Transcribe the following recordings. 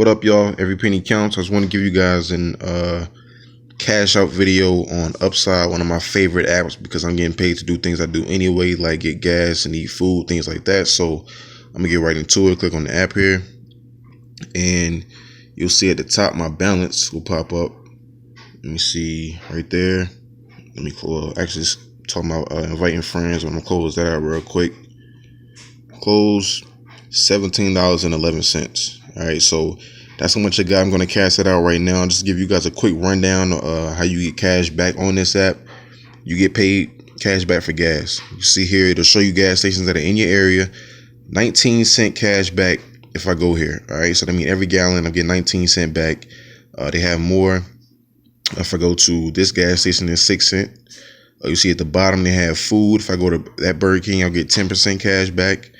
What up, y'all? Every penny counts. I just want to give you guys an cash out video on Upside, one of my favorite apps, because I'm getting paid to do things I do anyway, like get gas and eat food, things like that. So I'm gonna get right into it. Click on the app here, and you'll see at the top my balance will pop up. Let me see right there. Let me close. Actually, talking about inviting friends. I'm gonna close that out real quick. Close. $17.11. All right, so that's how much I got. I'm going to cash it out right now. Just to give you guys a quick rundown of how you get cash back on this app. You get paid cash back for gas. You see here, it'll show you gas stations that are in your area. 19-cent cash back if I go here. All right, so that means every gallon I'm getting 19 cents back. They have more. If I go to this gas station, it's 6 cents. You see at the bottom they have food. If I go to that Burger King, I'll get 10% cash back.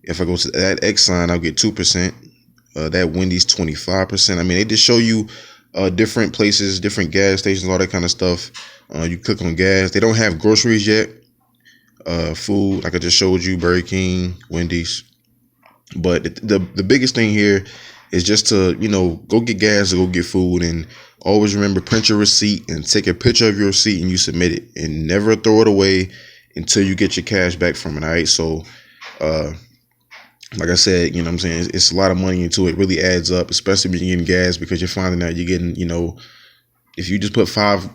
If I go to that Exxon, I'll get 2%. That Wendy's 25%. I mean, they just show you different places, different gas stations, all that kind of stuff. You click on gas. They don't have groceries yet. Food, like I just showed you, Burger King, Wendy's. But the biggest thing here is just to, go get gas or go get food, and always remember, print your receipt and take a picture of your receipt and you submit it, and never throw it away until you get your cash back from it. All right, so like I said, what I'm saying, it's a lot of money into it. It really adds up, especially when you're getting gas, because you're finding out you're getting, if you just put five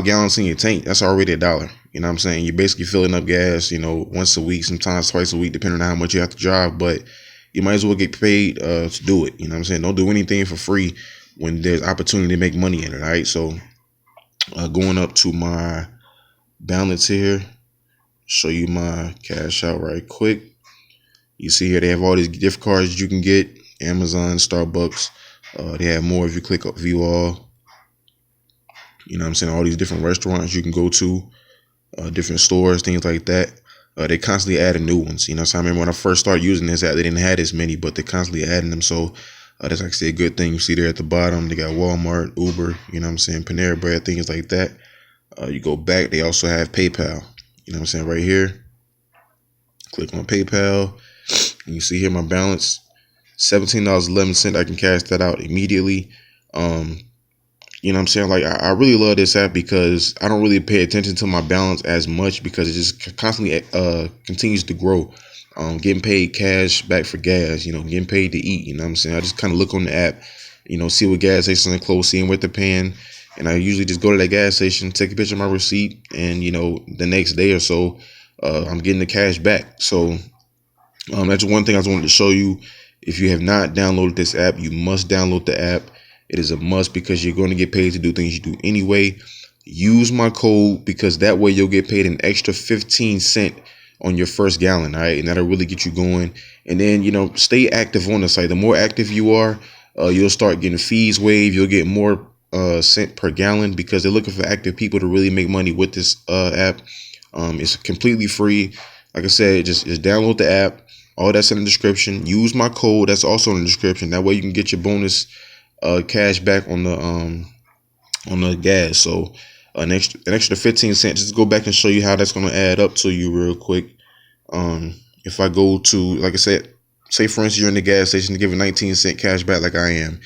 gallons in your tank, that's already $1. You know what I'm saying? You're basically filling up gas, once a week, sometimes twice a week, depending on how much you have to drive. But you might as well get paid to do it. You know what I'm saying? Don't do anything for free when there's opportunity to make money in it. All right. So going up to my balance here, show you my cash out right quick. You see here they have all these gift cards you can get, Amazon, Starbucks. They have more if you click view all. You know what I'm saying? All these different restaurants you can go to, different stores, things like that. They constantly adding new ones. So I remember when I first started using this app, they didn't have as many, but they're constantly adding them. So that's actually a good thing. You see there at the bottom, they got Walmart, Uber, Panera Bread, things like that. You go back, they also have PayPal. Right here. Click on PayPal. And you see here my balance, $17.11. I can cash that out immediately. Like I really love this app because I don't really pay attention to my balance as much, because it just constantly continues to grow. Getting paid cash back for gas, getting paid to eat. I just kind of look on the app, see what gas stations are close, seeing what they're paying. And I usually just go to that gas station, take a picture of my receipt, and the next day or so, I'm getting the cash back. So that's one thing I just wanted to show you. If you have not downloaded this app, you must download the app. It is a must, because you're going to get paid to do things you do anyway. Use my code, because that way you'll get paid an extra 15 cents on your first gallon. All right. And that'll really get you going. And then, stay active on the site. The more active you are, you'll start getting fees waived. You'll get more cent per gallon, because they're looking for active people to really make money with this app. It's completely free. Like I said, just download the app. All that's in the description. Use my code. That's also in the description. That way you can get your bonus cash back on the gas. So an extra 15 cents. Just go back and show you how that's going to add up to you real quick. If I go to, like I said, say for instance you're in the gas station to give a 19-cent cash back, like I am,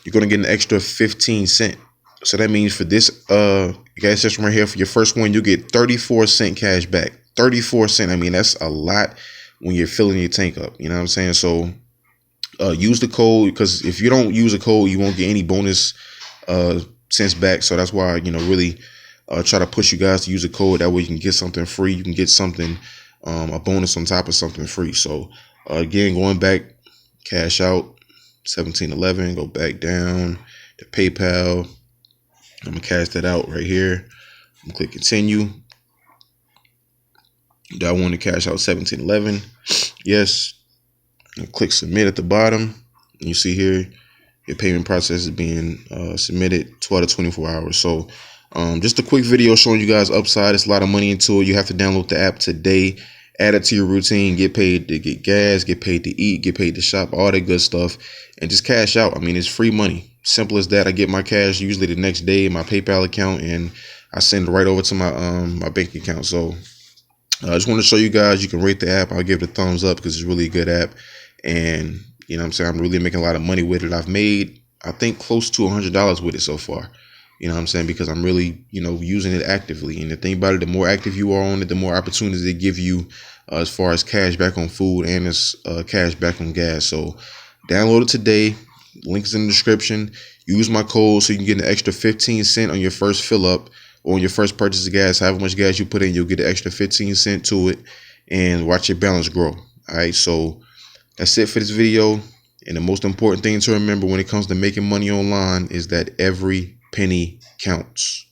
you're going to get an extra 15 cents. So that means for this gas station right here, for your first one, you'll get 34-cent cash back. 34 cents. I mean, that's a lot when you're filling your tank up. You know what I'm saying? So use the code, because if you don't use a code, you won't get any bonus cents back. So that's why, really try to push you guys to use a code. That way you can get something free. You can get something, a bonus on top of something free. So again, going back, cash out, 1711, go back down to PayPal. I'm gonna cash that out right here. I'm gonna click continue. Do I want to cash out 1711? Yes. And click submit at the bottom. And you see here your payment process is being submitted 12 to 24 hours. So just a quick video showing you guys Upside. It's a lot of money into it. You have to download the app today, add it to your routine, get paid to get gas, get paid to eat, get paid to shop, all that good stuff, and just cash out. I mean, it's free money. Simple as that. I get my cash usually the next day in my PayPal account, and I send it right over to my bank account. So I just want to show you guys, you can rate the app. I'll give it a thumbs up because it's really a good app. And You know what I'm saying? I'm really making a lot of money with it. I've made, I think, close to $100 with it so far. You know what I'm saying? Because I'm really, using it actively. And the thing about it, the more active you are on it, the more opportunities they give you as far as cash back on food and as cash back on gas. So download it today. Links in the description. Use my code so you can get an extra 15 cents on your first fill up or on your first purchase of gas. However much gas you put in, you'll get an extra 15 cents to it and watch your balance grow. All right. So that's it for this video. And the most important thing to remember when it comes to making money online is that every penny counts.